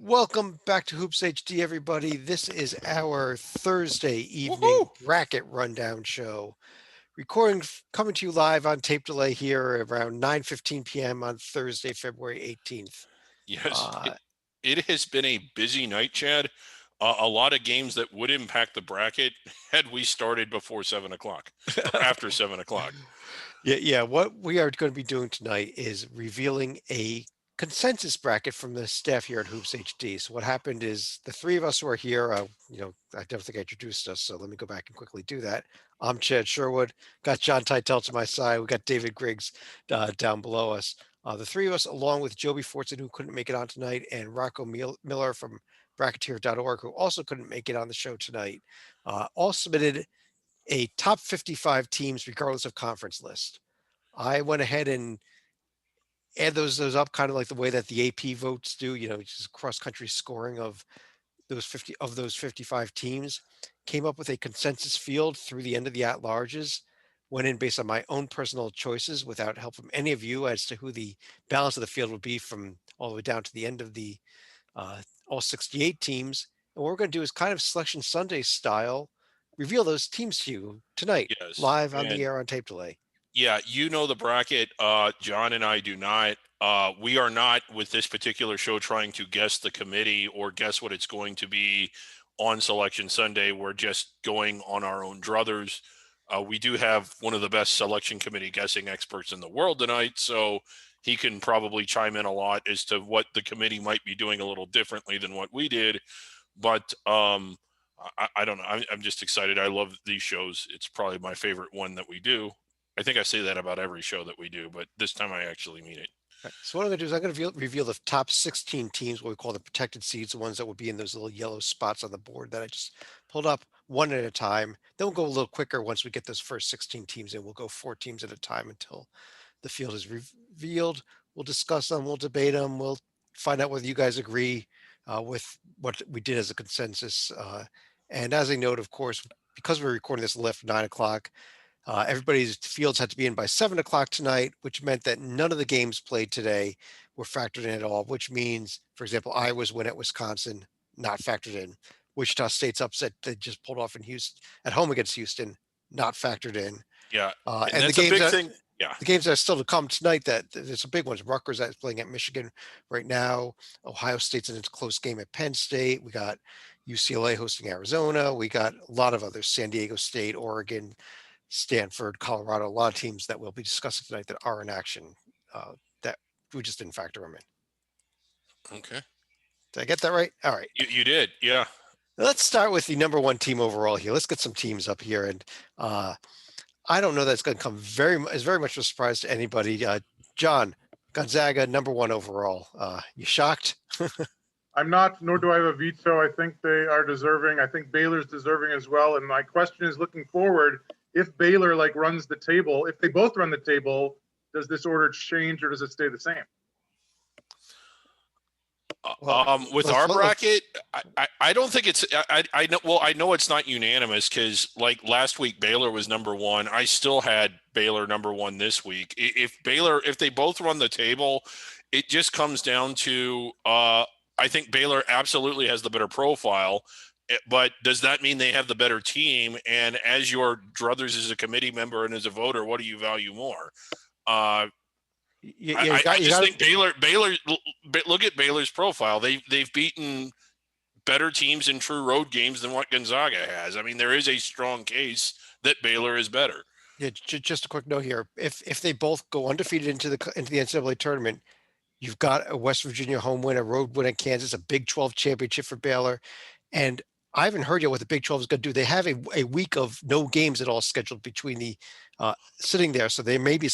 Welcome back to Hoops HD, everybody. This is our Thursday evening Woohoo! bracket rundown show. Coming to you live on tape delay here around 9:15 p.m. on Thursday, February 18th. Yes, Uh, it has been a busy night, Chad. A lot of games that would impact the bracket had we started before 7 o'clock or after 7 o'clock. yeah. What we are going to be doing tonight is revealing a consensus bracket from the staff here at Hoops HD. So what happened is the three of us who are here, I don't think I introduced us, so let me go back and quickly do that. I'm Chad Sherwood, got John Teitel to my side. We got David Griggs down below us. The three of us, along with Joby Fortson, who couldn't make it on tonight, and Rocco Miller from Bracketeer.org, who also couldn't make it on the show tonight, all submitted a top 55 teams regardless of conference list. I went ahead and add those up kind of like the way that the AP votes do, just cross country scoring of those 55 teams, came up with a consensus field through the end of the at-larges, went in based on my own personal choices without help from any of you as to who the balance of the field would be from all the way down to the end of the all 68 teams. And what we're going to do is kind of Selection Sunday style reveal those teams to you tonight, Yes, live on the and air on tape delay. yeah, you know the bracket. John and I do not. We are not with this particular show trying to guess the committee or guess what it's going to be on Selection Sunday. We're just going on our own druthers. We do have one of the best selection committee guessing experts in the world tonight, so he can probably chime in a lot as to what the committee might be doing a little differently than what we did. But I don't know. I'm just excited. I love these shows. It's probably my favorite one that we do. I think I say that about every show that we do, but this time I actually mean it. Right. So what I'm going to do is I'm going to reveal the top 16 teams, what we call the protected seeds, the ones that would be in those little yellow spots on the board that I just pulled up one at a time. Then we'll go a little quicker once we get those first 16 teams in. We'll go 4 teams at a time until the field is revealed. We'll discuss them. We'll debate them. We'll find out whether you guys agree with what we did as a consensus. And as a note, of course, because we're recording this left 9 o'clock, everybody's fields had to be in by 7 o'clock tonight, which meant that none of the games played today were factored in at all, which means, for example, Iowa's win at Wisconsin, not factored in. Wichita State's upset they just pulled off in Houston at home against Houston, not factored in. Yeah, and And that's a big thing. Yeah, the games that are still to come tonight, that there's some big ones. Rutgers that's playing at Michigan right now. Ohio State's in a close game at Penn State. We got UCLA hosting Arizona. We got a lot of others, San Diego State, Oregon, Stanford, Colorado, a lot of teams that we'll be discussing tonight that are in action that we just didn't factor them in. okay. Did I get that right? All right. You did. Yeah. Let's start with the number one team overall here. Let's get some teams up here. And I don't know that it's going to come very much of a surprise to anybody. John, Gonzaga, number one overall. You shocked? I'm not, nor do I have a veto. I think they are deserving. I think Baylor's deserving as well. And my question is, looking forward, if Baylor runs the table, if they both run the table, does this order change or does it stay the same? With our bracket, I don't think it's. I know. Well, I know it's not unanimous because, like last week, Baylor was number one. I still had Baylor number one this week. If they both run the table, it just comes down to. I think Baylor absolutely has the better profile, but does that mean they have the better team? And as your druthers as a committee member and as a voter, what do you value more? I just think Baylor. Look at Baylor's profile. They've beaten better teams in true road games than what Gonzaga has. I mean, there is a strong case that Baylor is better. Yeah, just a quick note here. If they both go undefeated into the NCAA tournament, you've got a West Virginia home win, a road win at Kansas, a Big 12 championship for Baylor, and I haven't heard yet what the Big 12 is going to do. They have a week of no games at all scheduled between the sitting there, so there may be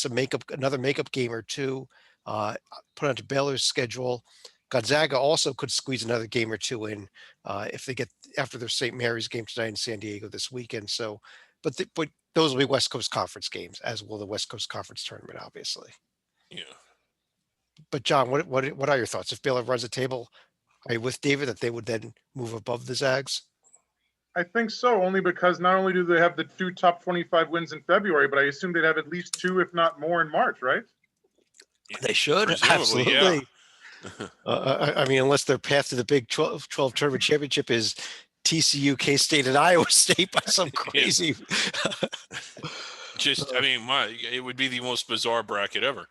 another makeup game or two put onto Baylor's schedule. Gonzaga also could squeeze another game or two in if they get after their St. Mary's game tonight in San Diego this weekend. So, but those will be West Coast Conference games, as will the West Coast Conference tournament, obviously. Yeah. But John, what are your thoughts? If Baylor runs a table, are you with David that they would then move above the Zags? I think so, only because not only do they have the 2 top 25 wins in February, but I assume they'd have at least 2, if not more, in March, right? They should. Presumably, Absolutely. yeah. I mean, unless their path to the Big 12 tournament championship is TCU, K-State, and Iowa State by some Yeah. crazy. Just, I mean, it would be the most bizarre bracket ever.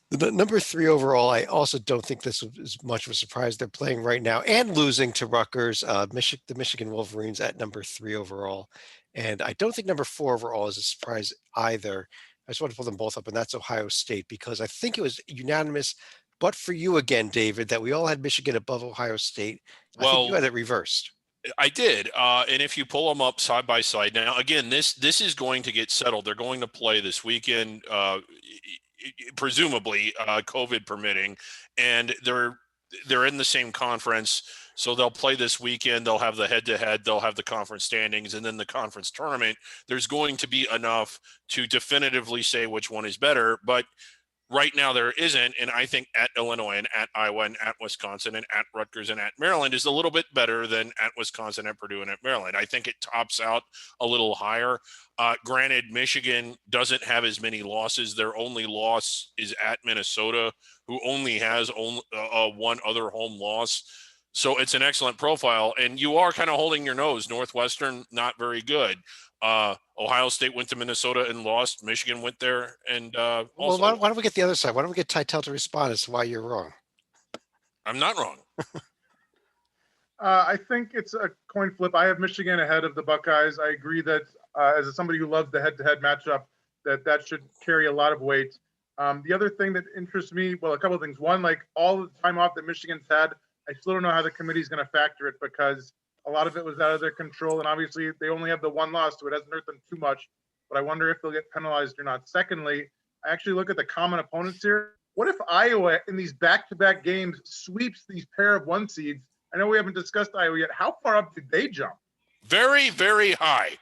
The number 3 overall, I also don't think this is much of a surprise. They're playing right now and losing to Rutgers, the Michigan Wolverines at number 3 overall. And I don't think number 4 overall is a surprise either. I just want to pull them both up, and that's Ohio State, because I think it was unanimous, but for you again, David, that we all had Michigan above Ohio State. I think you Well, had it reversed. I did, and if you pull them up side by side now, again, this is going to get settled. They're going to play this weekend, presumably, COVID permitting, and they're in the same conference, so they'll play this weekend. They'll have the head-to-head. They'll have the conference standings, and then the conference tournament. There's going to be enough to definitively say which one is better, but right now there isn't, and I think at Illinois and at Iowa and at Wisconsin and at Rutgers and at Maryland is a little bit better than at Wisconsin, at Purdue, and at Maryland. I think it tops out a little higher. Granted, Michigan doesn't have as many losses. Their only loss is at Minnesota, who only has one other home loss. So it's an excellent profile, and you are kind of holding your nose. Northwestern, not very good. Ohio State went to Minnesota and lost. Michigan went there and Well, also. why don't we get the other side? Why don't we get Titel to respond as to why you're wrong? I'm not wrong. I think it's a coin flip. I have Michigan ahead of the Buckeyes. I agree that as somebody who loves the head-to-head matchup, that should carry a lot of weight. The other thing that interests me, well, a couple of things. One, like all the time off that Michigan's had, I still don't know how the committee is going to factor it, because a lot of it was out of their control, and obviously they only have the one loss, so it hasn't hurt them too much. But I wonder if they'll get penalized or not. Secondly, I actually look at the common opponents here. What if Iowa in these back-to-back games sweeps these pair of 1 seeds? I know we haven't discussed Iowa yet. How far up did they jump? Very, very high.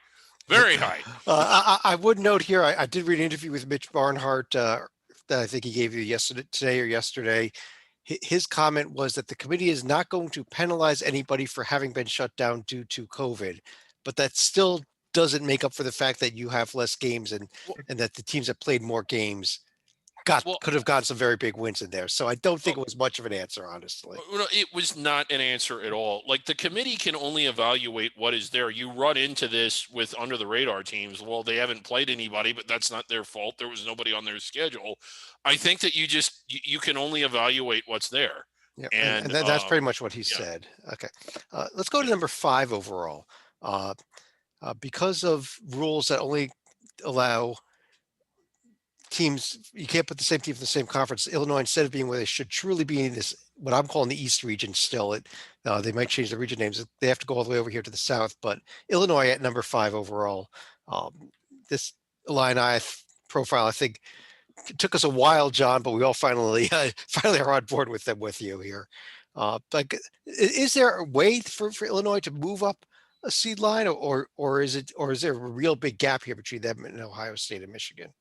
Very high. I would note here, I did read an interview with Mitch Barnhart that I think he gave you today or yesterday. His comment was that the committee is not going to penalize anybody for having been shut down due to COVID, but that still doesn't make up for the fact that you have less games and that the teams that played more games could have gotten some very big wins in there. So I don't think it was much of an answer, honestly. It was not an answer at all. Like, the committee can only evaluate what is there. You run into this with under the radar teams. Well, they haven't played anybody, but that's not their fault. There was nobody on their schedule. I think that you can only evaluate what's there. Yeah, and that's pretty much what he said. Okay, let's go to number 5 overall. Because of rules that only allow teams, you can't put the same team in the same conference. Illinois, instead of being where they should truly be in this, what I'm calling the East region still, they might change the region names. They have to go all the way over here to the South, but Illinois at number 5 overall. This Illini profile, I think, it took us a while, John, but we all finally are on board with them with you here. Like, is there a way for Illinois to move up a seed line, or is there a real big gap here between them and Ohio State and Michigan?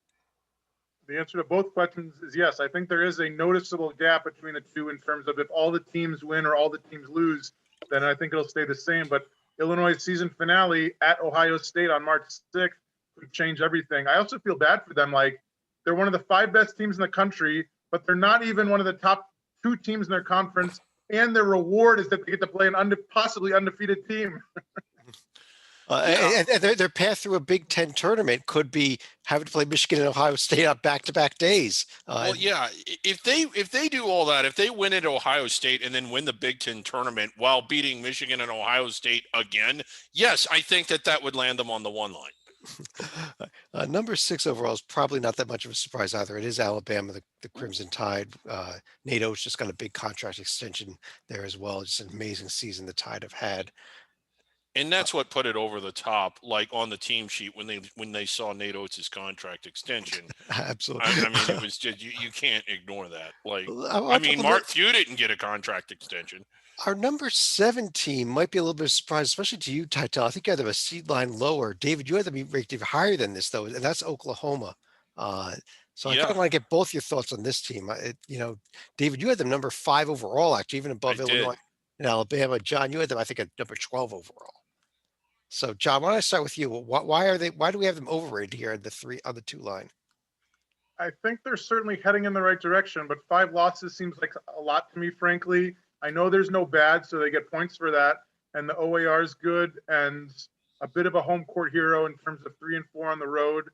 The answer to both questions is yes. I think there is a noticeable gap between the two in terms of if all the teams win or all the teams lose, then I think it'll stay the same. But Illinois' season finale at Ohio State on March 6th could change everything. I also feel bad for them. Like, they're one of the 5 best teams in the country, but they're not even one of the top 2 teams in their conference. And their reward is that they get to play an possibly undefeated team. And their path through a Big Ten tournament could be having to play Michigan and Ohio State on back-to-back days. Well, yeah, if they do all that, if they win at Ohio State and then win the Big Ten tournament while beating Michigan and Ohio State again, yes, I think that would land them on the 1 line. Number 6 overall is probably not that much of a surprise either. It is Alabama, the Crimson Tide. Nate Oates just got a big contract extension there as well. Just an amazing season the Tide have had. And that's what put it over the top, like on the team sheet when they saw Nate Oates' contract extension. Absolutely. I mean, it was just you can't ignore that. Like, I mean, Mark Few didn't get a contract extension. Our number 7 team might be a little bit of a surprise, especially to you, Titel. I think you had them a seed line lower. David, you had them ranked even higher than this, though, and that's Oklahoma. So I kind of want to get both your thoughts on this team. David, you had them number 5 overall, actually, even above Illinois and Alabama. John, you had them, I think, at number 12 overall. So, John, why don't I start with you? Why do we have them overrated here on the 2 line? I think they're certainly heading in the right direction, but 5 losses seems like a lot to me, frankly. I know there's no bad, so they get points for that. And the OAR is good and a bit of a home court hero in terms of 3 and 4 on the road.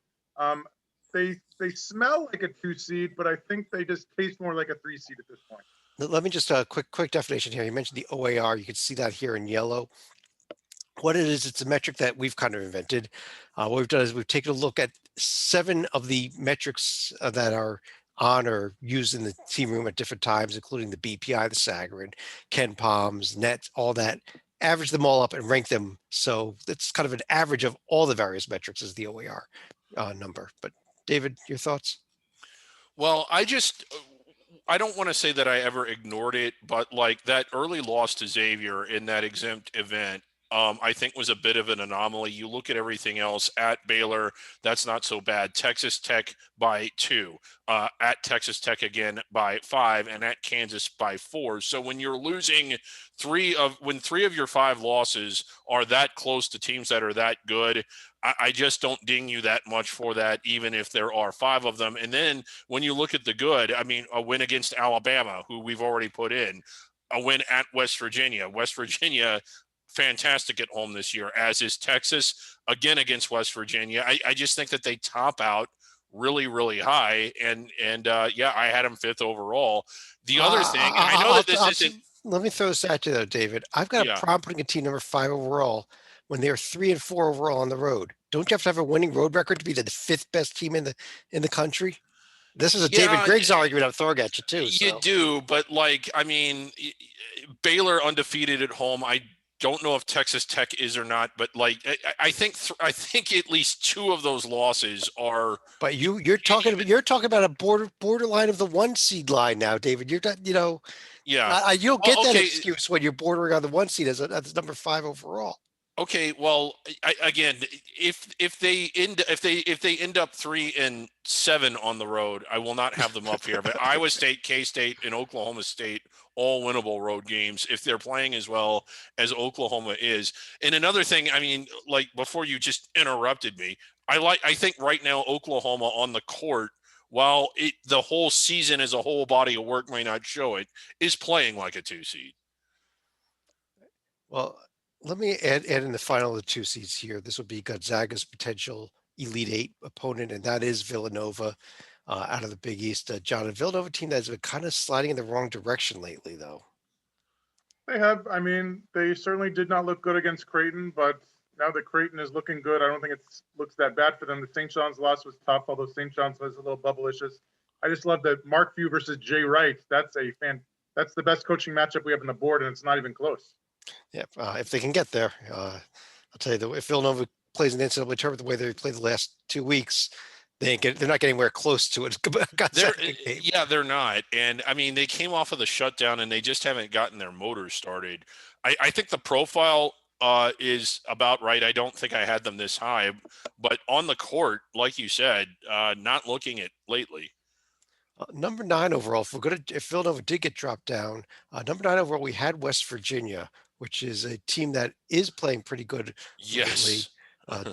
They smell like a 2 seed, but I think they just taste more like a 3 seed at this point. Let me just a quick definition here. You mentioned the OAR. You can see that here in yellow. What it is, it's a metric that we've kind of invented. What we've done is we've taken a look at 7 of the metrics that are on or used in the team room at different times, including the BPI, the Sagarin, Ken Palms, Nets, all that. Average them all up and rank them. So it's kind of an average of all the various metrics is the OAR number. But David, your thoughts? Well, I don't want to say that I ever ignored it, but like that early loss to Xavier in that exempt event, I think was a bit of an anomaly. You look at everything else at Baylor, that's not so bad. Texas Tech by 2, at Texas Tech again by 5, and at Kansas by 4. So when you're losing 3 of your 5 losses are that close to teams that are that good, I just don't ding you that much for that, even if there are 5 of them. And then when you look at the good, I mean, a win against Alabama, who we've already put in, a win at West Virginia. West Virginia, fantastic at home this year, as is Texas, again against West Virginia. I just think that they top out really, really high. And yeah, I had them 5th overall. The other thing, and I know that this isn't. Let me throw this at you though, David. I've got a problem putting a team number 5 overall when they're 3 and 4 overall on the road. Don't you have to have a winning road record to be the 5th best team in the country? This is a David Griggs argument I'm throwing at you too. You do, but like, I mean, Baylor undefeated at home. I don't know if Texas Tech is or not, but like, I think at least 2 of those losses are. But you're talking about a borderline of the 1 seed line now, David. You're not, Yeah, you don't get that excuse when you're bordering on the 1 seed as number 5 overall. Okay, well, again, if they end up 3 and 7 on the road, I will not have them up here. But Iowa State, K-State, and Oklahoma State, all winnable road games if they're playing as well as Oklahoma is. And another thing, I mean, like before you just interrupted me, I think right now Oklahoma on the court, while the whole season as a whole body of work may not show it, is playing like a 2 seed. Well, let me add in the final of the 2 seeds here. This would be Gonzaga's potential Elite 8 opponent, and that is Villanova out of the Big East. John, a Villanova team that's been kind of sliding in the wrong direction lately, though. They have. I mean, they certainly did not look good against Creighton, but now that Creighton is looking good, I don't think it looks that bad for them. The St. John's loss was tough, although St. John's was a little bubblicious. I just love that Mark Few versus Jay Wright. That's the best coaching matchup we have on the board, and it's not even close. Yeah, if they can get there, I'll tell you, if Villanova plays an NCAA tournament the way they played the last 2 weeks, they're not getting anywhere close to it. Yeah, they're not. And I mean, they came off of the shutdown and they just haven't gotten their motors started. I think the profile is about right. I don't think I had them this high, but on the court, like you said, not looking it lately. Number 9 overall, if Villanova did get dropped down, number 9 overall, we had West Virginia, which is a team that is playing pretty good. Yes.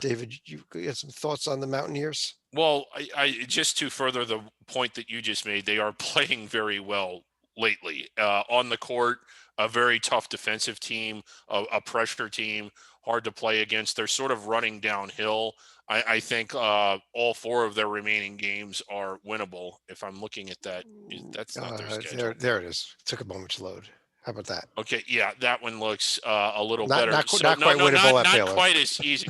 David, you have some thoughts on the Mountaineers? Well, I just to further the point that you just made, they are playing very well lately. On the court, a very tough defensive team, a pressure team, hard to play against. They're sort of running downhill. I think all 4 of their remaining games are winnable. If I'm looking at that, that's not their schedule. There it is. It took a moment to load. How about that? Okay, yeah, that one looks a little better. Not quite winnable at Baylor. Not quite as easy.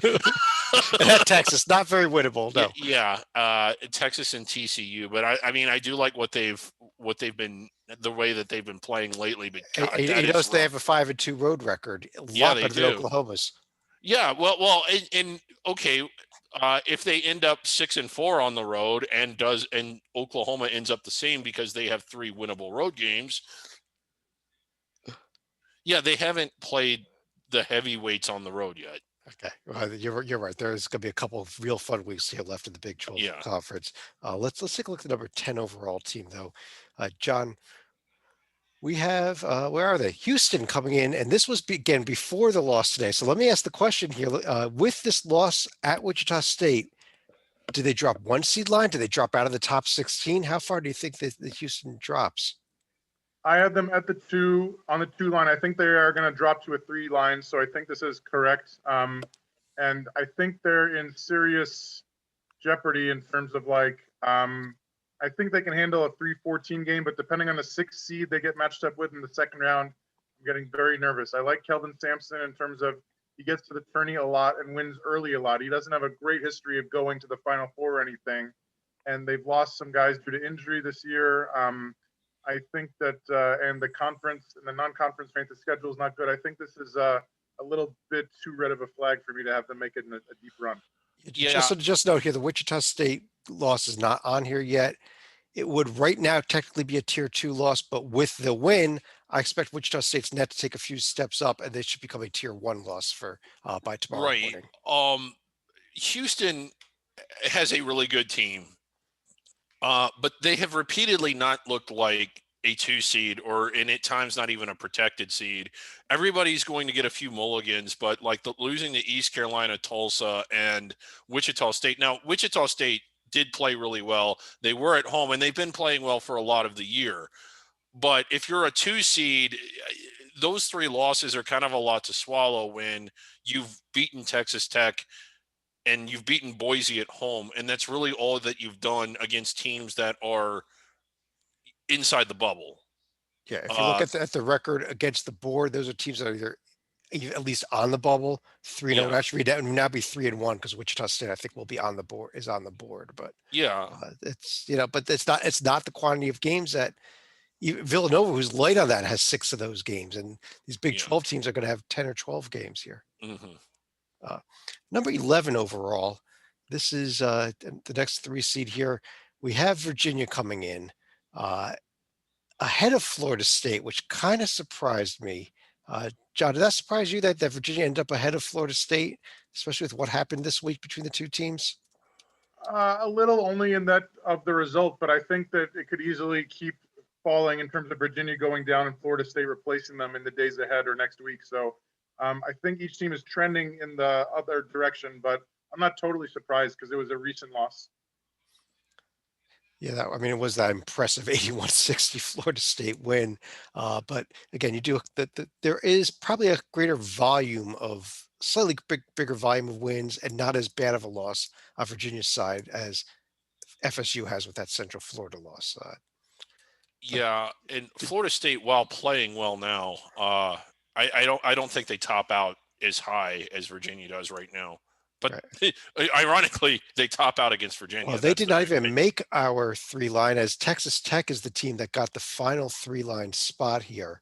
At Texas, not very winnable. No. Yeah, Texas and TCU, but I mean, I do like what they've been, the way that they've been playing lately. But God, you notice they have a 5-2 road record. Yeah, they do. Oklahoma's. Yeah, well, and okay. If they end up 6 and 4 on the road and Oklahoma ends up the same because they have 3 winnable road games. Yeah, they haven't played the heavyweights on the road yet. Okay, well, you're right. There's going to be a couple of real fun weeks here left in the Big 12 conference. Let's take a look at the number 10 overall team, though. John, we have where are they? Houston coming in, and this was again before the loss today. So let me ask the question here: with this loss at Wichita State, Did they drop 1 seed line? Did they drop out of the top 16? How far do you think that the Houston drops? I had them at on the 2 line. I think they are going to drop to a 3 line. So I think this is correct. And I think they're in serious jeopardy in terms of I think they can handle a 3-14 game, but depending on the 6th seed they get matched up with in the second round, I'm getting very nervous. I like Kelvin Sampson in terms of he gets to the tourney a lot and wins early a lot. He doesn't have a great history of going to the Final Four or anything, and they've lost some guys due to injury this year. I think that, and the conference and the non-conference strength of schedule is not good. I think this is a little bit too red of a flag for me to have them make it in a deep run. Yeah. Just note here, the Wichita State loss is not on here yet. It would right now technically be a tier 2 loss, but with the win, I expect Wichita State's net to take a few steps up, and they should become a tier 1 loss for by tomorrow Right. morning. Houston has a really good team, but they have repeatedly not looked like a 2 seed, or in at times not even a protected seed. Everybody's going to get a few mulligans, but like losing to East Carolina, Tulsa, and Wichita State. Now, Wichita State did play really well. They were at home, and they've been playing well for a lot of the year. But if you're a 2 seed, those 3 losses are kind of a lot to swallow when you've beaten Texas Tech and you've beaten Boise at home, and that's really all that you've done against teams that are inside the bubble. Yeah, if you look at the record against the board, those are teams that are either at least on the bubble, 3-0. Yeah. Actually, that would now be 3-1 because Wichita State, I think, will be on the board. But Yeah, it's but it's not the quantity of games that Villanova, who's light on that, has 6 of those games, and these Big 12 teams are going to have 10 or 12 games here. Mm-hmm. Number 11 overall. This is the next 3 seed here. We have Virginia coming in ahead of Florida State, which kind of surprised me. John, did that surprise you that Virginia ended up ahead of Florida State, especially with what happened this week between the 2 teams? A little, only in that of the result, but I think that it could easily keep falling in terms of Virginia going down and Florida State replacing them in the days ahead or next week. So I think each team is trending in the other direction, but I'm not totally surprised because it was a recent loss. Yeah, it was that impressive 81-60 Florida State win. But again, there is probably a greater volume of slightly bigger volume of wins and not as bad of a loss on Virginia's side as FSU has with that Central Florida loss. Yeah, and Florida State, while playing well now, I don't think they top out as high as Virginia does right now. But right. Ironically, they top out against Virginia. Well, they did not even make our 3 line, as Texas Tech is the team that got the final 3 line spot here.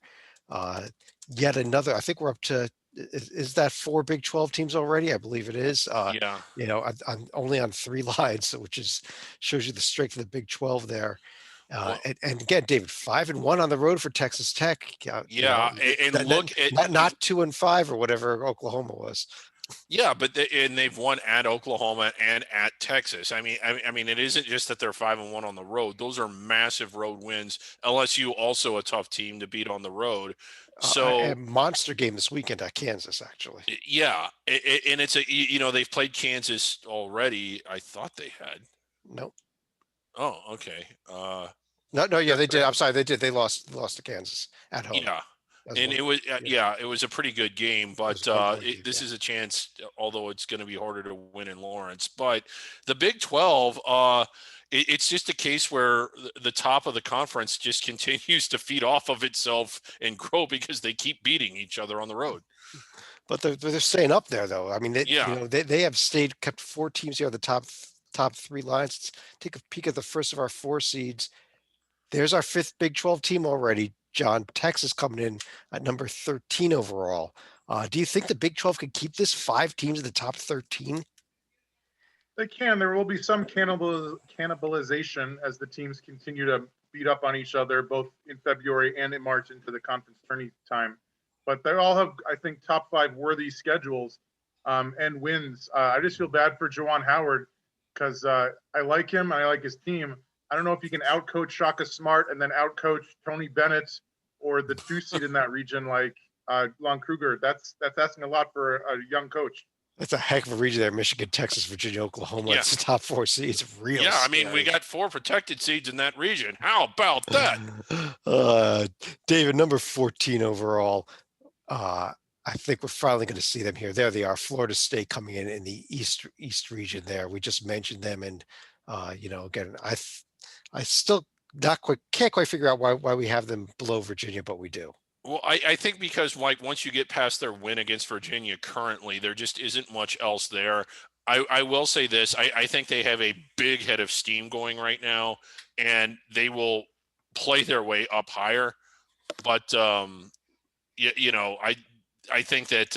Yet another, I think we're up to, is that 4 Big 12 teams already? I believe it is. Yeah. I'm only on 3 lines, which shows you the strength of the Big 12 there. And again, David, 5-1 on the road for Texas Tech. Yeah, and look at not 2-5 or whatever Oklahoma was. Yeah, but they've won at Oklahoma and at Texas. I mean, it isn't just that they're 5-1 on the road. Those are massive road wins. LSU also a tough team to beat on the road. So a monster game this weekend at Kansas, actually. Yeah, and it's they've played Kansas already. I thought they had. Nope. Oh, okay. No, yeah, they did. I'm sorry, they did. They lost to Kansas at home. Yeah. And it was, it was a pretty good game, but this is a chance, although it's going to be harder to win in Lawrence. But the Big 12, it's just a case where the top of the conference just continues to feed off of itself and grow because they keep beating each other on the road. But they're staying up there, though. I mean, they have kept 4 teams here at the top 3 lines. Let's take a peek at the first of our 4 seeds. There's our 5th Big 12 team already. John, Texas coming in at number 13 overall. Do you think the Big 12 could keep this 5 teams in the top 13? They can. There will be some cannibalization as the teams continue to beat up on each other, both in February and in March into the conference tourney time. But they all have, I think, top 5 worthy schedules and wins. I just feel bad for Juwan Howard because I like him. I like his team. I don't know if you can outcoach Shaka Smart and then outcoach Tony Bennett or the 2 seed in that region like Lon Kruger. That's asking a lot for a young coach. That's a heck of a region there. Michigan, Texas, Virginia, Oklahoma. Yeah. It's the top 4 seeds. Real Yeah, I mean, we scary. got 4 protected seeds in that region. How about that? Uh, David, number 14 overall. I think we're finally going to see them here. There they are, Florida State coming in the East region there. We just mentioned them. And, again, I still can't quite figure out why we have them below Virginia, but we do. Well, I think because like once you get past their win against Virginia currently, there just isn't much else there. I will say this. I think they have a big head of steam going right now, and they will play their way up higher. But I think that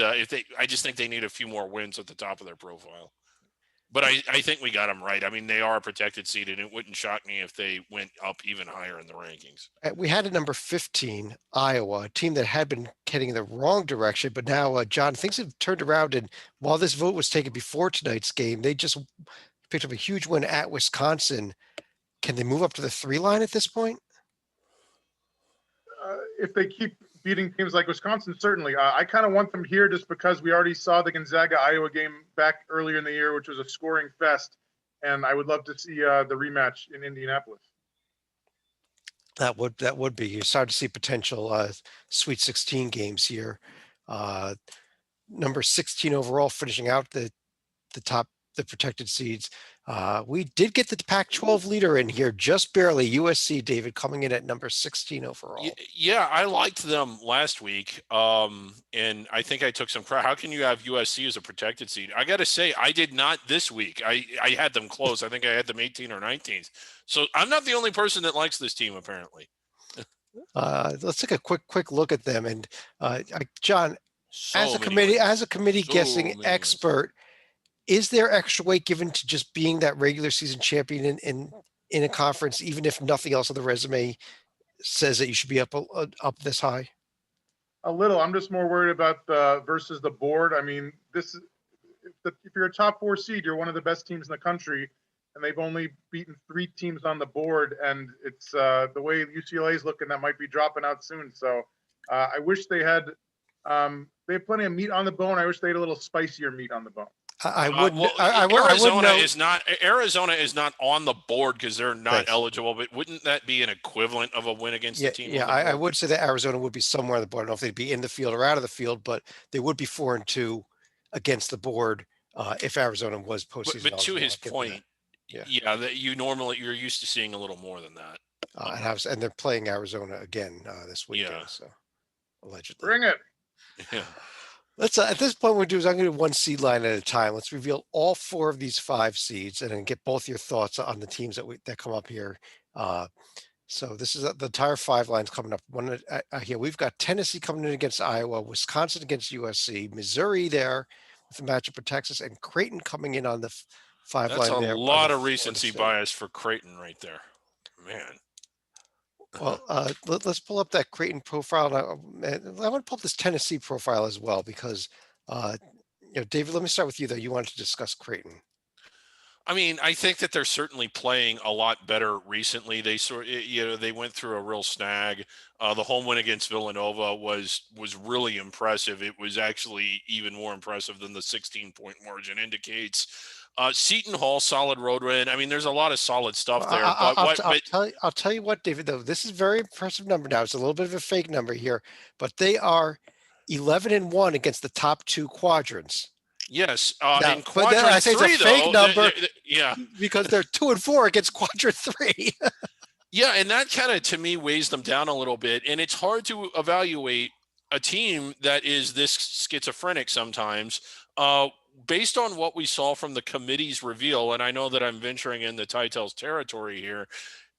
I just think they need a few more wins at the top of their profile. But I think we got them right. I mean, they are a protected seed, and it wouldn't shock me if they went up even higher in the rankings. We had at number 15, Iowa, a team that had been heading in the wrong direction, but now, John, things have turned around. And while this vote was taken before tonight's game, they just picked up a huge win at Wisconsin. Can they move up to the 3 line at this point? If they keep beating teams like Wisconsin, certainly. I kind of want them here just because we already saw the Gonzaga-Iowa game back earlier in the year, which was a scoring fest. And I would love to see the rematch in Indianapolis. That would be. You're starting to see potential Sweet 16 games here. Number 16 overall, finishing out the protected seeds. We did get the Pac-12 leader in here just barely. USC, David, coming in at number 16 overall. Yeah, I liked them last week, and I think I took some crap. How can you have USC as a protected seed? I got to say, I did not this week. I had them close. I think I had them 18 or 19. So I'm not the only person that likes this team, apparently. Let's take a quick look at them. And John, So as a many committee So guessing many wins. expert, is there extra weight given to just being that regular season champion in a conference, even if nothing else on the resume says that you should be up this high? A little. I'm just more worried about versus the board. I mean, if you're a top 4 seed, you're one of the best teams in the country, and they've only beaten 3 teams on the board. And it's the way UCLA is looking, that might be dropping out soon. So I wish they had plenty of meat on the bone. I wish they had a little spicier meat on the bone. Arizona is not on the board because they're not Thanks. eligible. But wouldn't that be an equivalent of a win against the team? Yeah, I would say that Arizona would be somewhere on the board. I don't know if they'd be in the field or out of the field, but they would be 4-2 against the board if Arizona was postseason. But to his point, Yeah. that you're used to seeing a little more than that. And they're playing Arizona again this weekend. Yeah. So allegedly. Bring it. Yeah. Let's at this point, I'm going to do 1 seed line at a time. Let's reveal all 4 of these 5 seeds and then get both your thoughts on the teams that come up here. So this is the entire 5 lines coming up. One here, we've got Tennessee coming in against Iowa, Wisconsin against USC, Missouri there with the matchup with Texas, and Creighton coming in on the 5 line there. That's a lot of recency bias for Creighton right there, man. Well, let's pull up that Creighton profile. I want to pull up this Tennessee profile as well because, David, let me start with you though. You wanted to discuss Creighton. I mean, I think that they're certainly playing a lot better recently. They they went through a real snag. The home win against Villanova was really impressive. It was actually even more impressive than the 16-point margin indicates. Seton Hall, solid road win. I mean, there's a lot of solid stuff there. I'll tell you what, David, though, this is a very impressive number now. It's a little bit of a fake number here, but they are 11-1 against the top 2 quadrants. Yes. Now, in quadrant I say 3, it's a fake number. Yeah. Because they're 2-4 against quadrant 3. Yeah, and that kind of, to me, weighs them down a little bit. And it's hard to evaluate a team that is this schizophrenic sometimes. Based on what we saw from the committee's reveal, and I know that I'm venturing into Titel's territory here,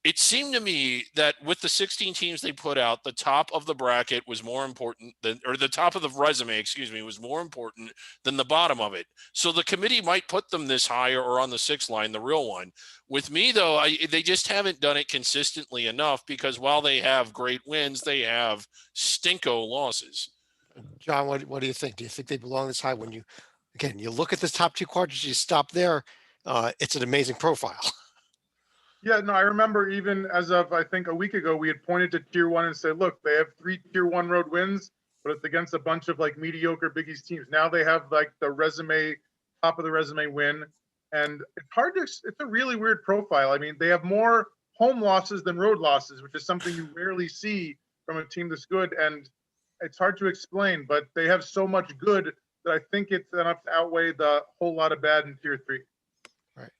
it seemed to me that with the 16 teams they put out, the top of the bracket was more important than, or the top of the resume, was more important than the bottom of it. So the committee might put them this high or on the 6th line, the real one. With me, though, they just haven't done it consistently enough because while they have great wins, they have stinko losses. John, what do you think? Do you think they belong this high when you look at the top 2 quadrants, you stop there, it's an amazing profile. Yeah, no, I remember even as of, I think a week ago, we had pointed to tier 1 and said, look, they have 3 tier 1 road wins, but it's against a bunch of like mediocre Big East teams. Now they have like the resume top of the resume win. And it's a really weird profile. I mean, they have more home losses than road losses, which is something you rarely see from a team this good. And it's hard to explain, but they have so much good that I think it's enough to outweigh the whole lot of bad in tier 3. Right.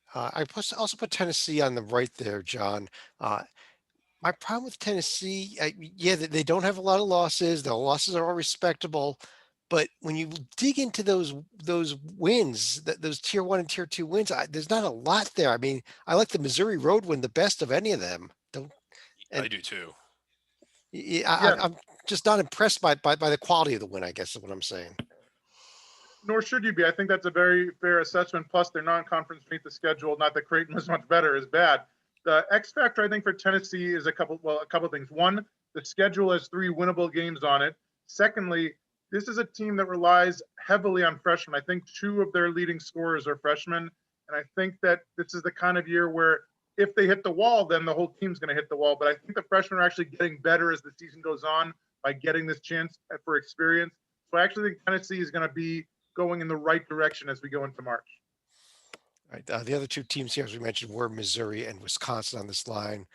Also put Tennessee on the right there, John. My problem with Tennessee, yeah, they don't have a lot of losses. The losses are all respectable, but when you dig into those wins, those tier 1 and tier 2 wins, there's not a lot there. I mean, I like the Missouri road win the best of any of them. Don't I and do too. Yeah. I'm just not impressed by the quality of the win, I guess is what I'm saying. Nor should you be. I think that's a very fair assessment. Plus, their non-conference meet the schedule. Not that Creighton was much better, is bad. The X factor, I think, for Tennessee is a couple of things. One, the schedule has 3 winnable games on it. Secondly, this is a team that relies heavily on freshmen. I think 2 of their leading scorers are freshmen. And I think that this is the kind of year where if they hit the wall, then the whole team's going to hit the wall. But I think the freshmen are actually getting better as the season goes on by getting this chance for experience. So I actually think Tennessee is going to be going in the right direction as we go into March. Right. The other 2 teams here, as we mentioned, were Missouri and Wisconsin on this line.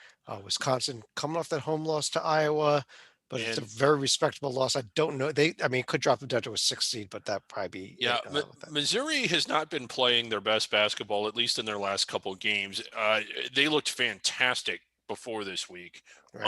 Wisconsin coming off that home loss to Iowa, but it's a And- very respectable loss. I don't know. It could drop them down to a 6th seed, but that probably be Yeah, it, with that. Missouri has not been playing their best basketball, at least in their last couple of games. They looked fantastic before this week. Right.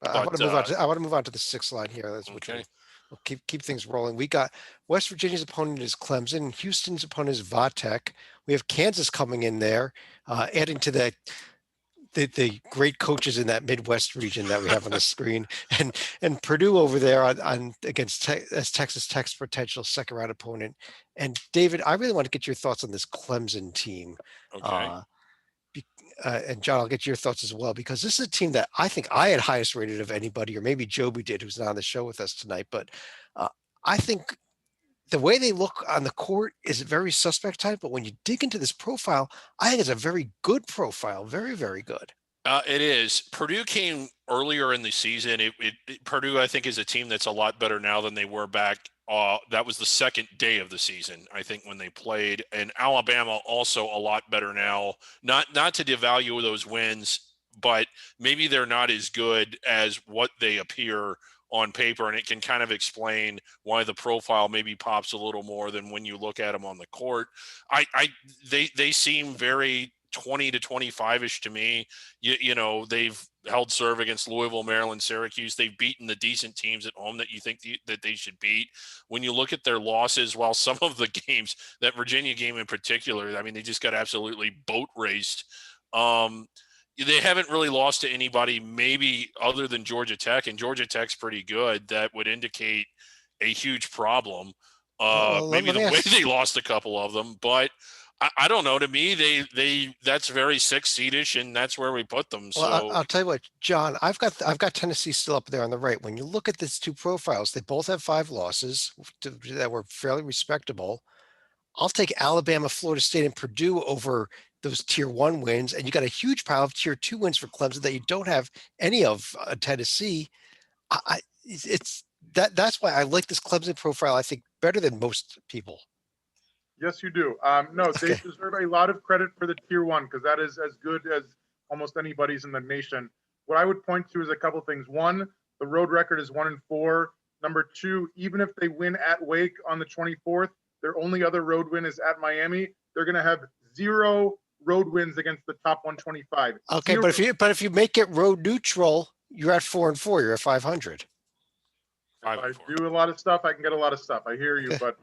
But, I want to move on to the 6th line here. That's which okay. we'll keep things rolling. We got West Virginia's opponent is Clemson. Houston's opponent is Vatech. We have Kansas coming in there, adding to the great coaches in that Midwest region that we have on the screen, and Purdue over there on against as Texas Tech's potential 2nd round opponent. And David, I really want to get your thoughts on this Clemson team. Okay. And John, I'll get your thoughts as well, because this is a team that I think I had highest rated of anybody, or maybe Joby did, who's not on the show with us tonight. But I think the way they look on the court is very suspect type. But when you dig into this profile, I think it's a very good profile. Very, very good. It is. Purdue came earlier in the season. Purdue, I think, is a team that's a lot better now than they were back. That was the 2nd day of the season, I think, when they played. And Alabama also a lot better now. Not to devalue those wins, but maybe they're not as good as what they appear on paper, and it can kind of explain why the profile maybe pops a little more than when you look at them on the court. They seem very 20 to 25-ish to me. You know, they've held serve against Louisville, Maryland, Syracuse. They've beaten the decent teams at home that you think that they should beat. When you look at their losses, while some of the games, that Virginia game in particular, I mean, they just got absolutely boat raced. They haven't really lost to anybody maybe other than Georgia Tech, and Georgia Tech's pretty good. That would indicate a huge problem. Maybe the way they lost a couple of them, but I don't know. To me, they that's very 6th seed-ish, and that's where we put them. So Well, I'll tell you what, John, I've got Tennessee still up there on the right. When you look at these 2 profiles, they both have 5 losses that were fairly respectable. I'll take Alabama, Florida State, and Purdue over those tier 1 wins, and you got a huge pile of tier 2 wins for Clemson that you don't have any of Tennessee. That's why I like this Clemson profile, I think, better than most people. Yes, you do. No, they deserve a lot of credit for the tier 1, because that is as good as almost anybody's in the nation. What I would point to is a couple things. One, the road record is 1-4. Number 2, even if they win at Wake on the 24th, their only other road win is at Miami. They're going to have 0 road wins against the top 125. Okay, 0. but if you make it road neutral, you're at 4-4. You're at 500. I do a lot of stuff. I can get a lot of stuff. I hear you, but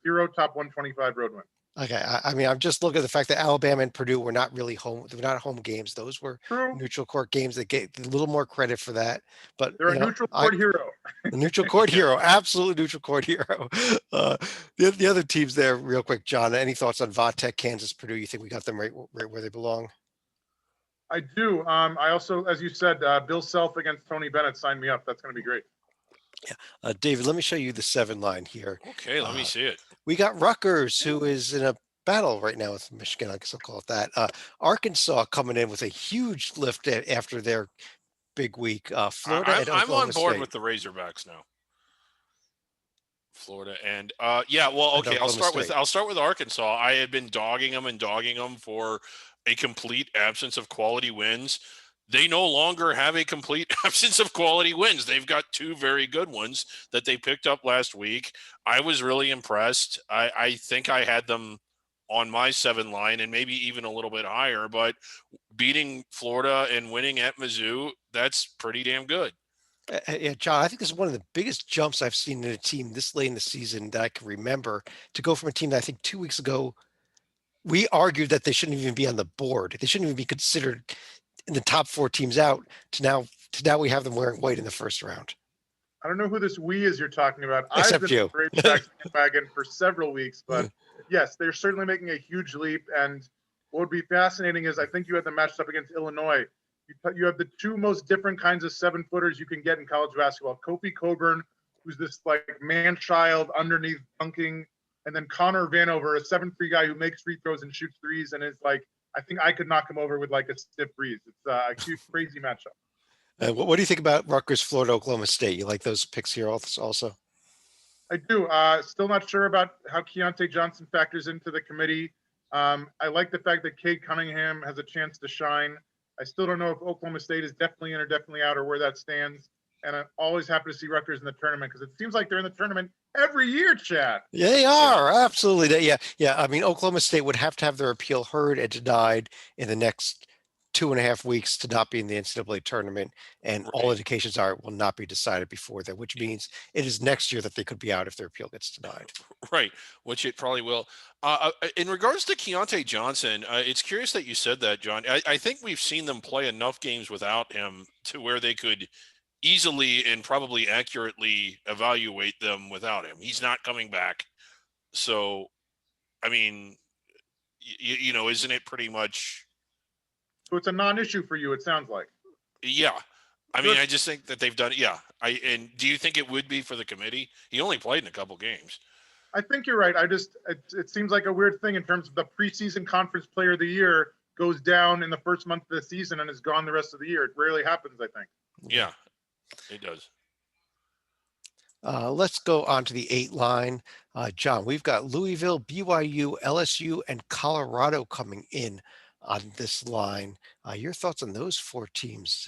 0 top 125 road win. Okay, I mean, I'm just looking at the fact that Alabama and Purdue were not really home. They were not home games. Those were neutral court games. They get a little more credit for that. But they're a neutral court hero. A neutral court hero, absolute neutral court hero. The other teams there, real quick, John. Any thoughts on Vatech, Kansas, Purdue? You think we got them right where they belong? I do. I also, as you said, Bill Self against Tony Bennett signed me up. That's going to be great. Yeah, David, let me show you the 7 line here. Okay, let me see it. We got Rutgers, who is in a battle right now with Michigan. I guess I'll call it that. Arkansas coming in with a huge lift after their big week. Florida and I'm Oklahoma on board State. with the Razorbacks now. Florida and yeah, well, And okay, Oklahoma State. I'll start with Arkansas. I had been dogging them for a complete absence of quality wins. They no longer have a complete absence of quality wins. They've got two very good ones that they picked up last week. I was really impressed. I think I had them on my 7 line and maybe even a little bit higher, but beating Florida and winning at Mizzou, that's pretty damn good. Yeah, John, I think this is one of the biggest jumps I've seen in a team this late in the season that I can remember, to go from a team that I think 2 weeks ago we argued that they shouldn't even be on the board. They shouldn't even be considered in the top 4 teams out, to now we have them wearing white in the first round. I don't know who this we is you're talking about. Except I've been you. the Razorbacks bandwagon for several weeks, but yes, they're certainly making a huge leap. And what would be fascinating is I think you had them matched up against Illinois. You have the two most different kinds of 7-footers you can get in college basketball. Kofi Coburn, who's this like man-child underneath dunking, and then Connor Vanover, a 7'3" guy who makes free throws and shoots threes, and is like, I think I could knock him over with like a stiff breeze. It's a cute, crazy matchup. What do you think about Rutgers, Florida, Oklahoma State? You like those picks here also? I do. Still not sure about how Keontae Johnson factors into the committee. I like the fact that Cade Cunningham has a chance to shine. I still don't know if Oklahoma State is definitely in or definitely out, or where that stands. And I'm always happy to see Rutgers in the tournament, because it seems like they're in the tournament every year, Chad. Yeah, they are. Absolutely. Yeah. I mean, Oklahoma State would have to have their appeal heard and denied in the next 2.5 weeks to not be in the NCAA tournament. And all Right. indications are it will not be decided before that, which means it is next year that they could be out if their appeal gets denied. Right, which it probably will. In regards to Keontae Johnson, it's curious that you said that, John. I think we've seen them play enough games without him to where they could easily and probably accurately evaluate them without him. He's not coming back. So, I mean, isn't it pretty much? So it's a non-issue for you, it sounds like. Yeah. I mean, Good. I just think that they've done. Yeah. And do you think it would be for the committee? He only played in a couple games. I think you're right. It seems like a weird thing in terms of the preseason conference player of the year goes down in the first month of the season and is gone the rest of the year. It rarely happens, I think. Yeah, it does. Let's go on to the 8 line. John, we've got Louisville, BYU, LSU, and Colorado coming in on this line. Your thoughts on those 4 teams?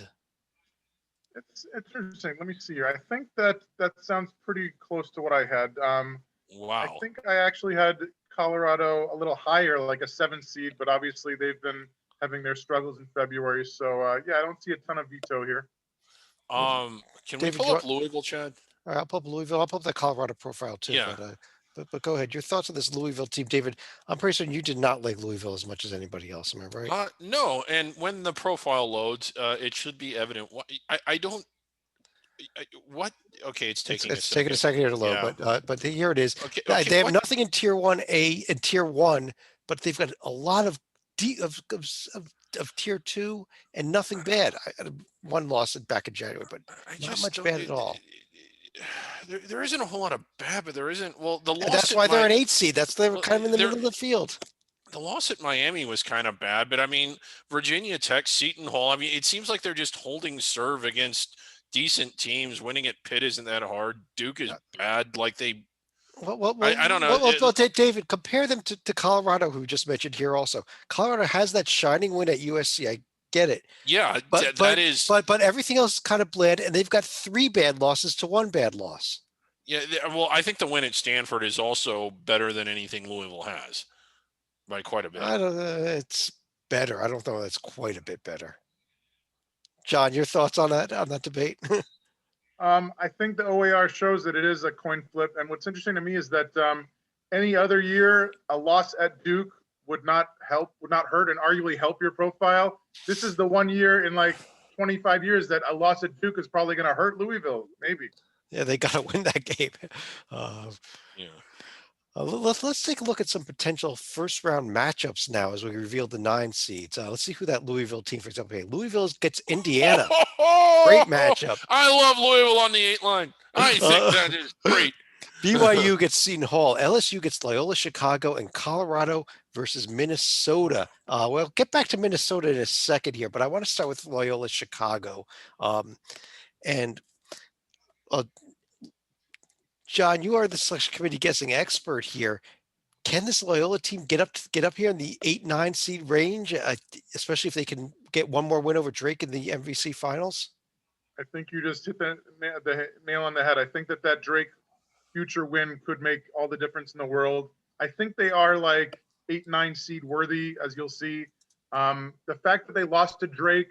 It's interesting. Let me see here. I think that sounds pretty close to what I had. Wow. I think I actually had Colorado a little higher, like a 7 seed, but obviously they've been having their struggles in February. So yeah, I don't see a ton of veto here. Can we David, pull up Louisville, Chad? All right, I'll pull up Louisville. I'll pull up the Colorado profile too. Yeah. But go ahead. Your thoughts on this Louisville team, David? I'm pretty certain you did not like Louisville as much as anybody else. Am I right? No, and when the profile loads, it should be evident. I don't. What? Okay, it's taking. It's taking a second here to load, Yeah. but here it is. Okay. They have what? nothing in Tier 1A and Tier 1, but they've got a lot of Tier 2 and nothing bad. I had 1 loss back in January, but not much bad at all. There isn't a whole lot of bad, but there isn't. Well, the loss. And that's why they're an 8 seed. They were kind of in the middle of the field. The loss at Miami was kind of bad, but I mean, Virginia Tech, Seton Hall. I mean, it seems like they're just holding serve against decent teams. Winning at Pitt isn't that hard. Duke is bad. Like they. I don't know. Well, David, compare them to Colorado, who we just mentioned here. Also, Colorado has that shining win at USC. I get it. Yeah, but everything else is kind of bland, and they've got 3 bad losses to 1 bad loss. Yeah, well, I think the win at Stanford is also better than anything Louisville has by quite a bit. I don't know. It's better. I don't know. That's quite a bit better. John, your thoughts on that debate? I think the OAR shows that it is a coin flip. And what's interesting to me is that any other year, a loss at Duke would not hurt and arguably help your profile. This is the one year in like 25 years that a loss at Duke is probably going to hurt Louisville, maybe. Yeah, they got to win that game. Yeah. Let's take a look at some potential first round matchups now as we reveal the 9 seeds. Let's see who that Louisville team, for example. Okay, Louisville gets Indiana. Great matchup. I love Louisville on the 8 line. I think that is great. BYU gets Seton Hall. LSU gets Loyola Chicago, and Colorado versus Minnesota. Well, get back to Minnesota in a second here, but I want to start with Loyola Chicago. And John, you are the selection committee guessing expert here. Can this Loyola team get up here in the 8-9 seed range, especially if they can get one more win over Drake in the MVC finals? I think you just hit the nail on the head. I think that Drake future win could make all the difference in the world. I think they are like 8-9 seed worthy, as you'll see. The fact that they lost to Drake,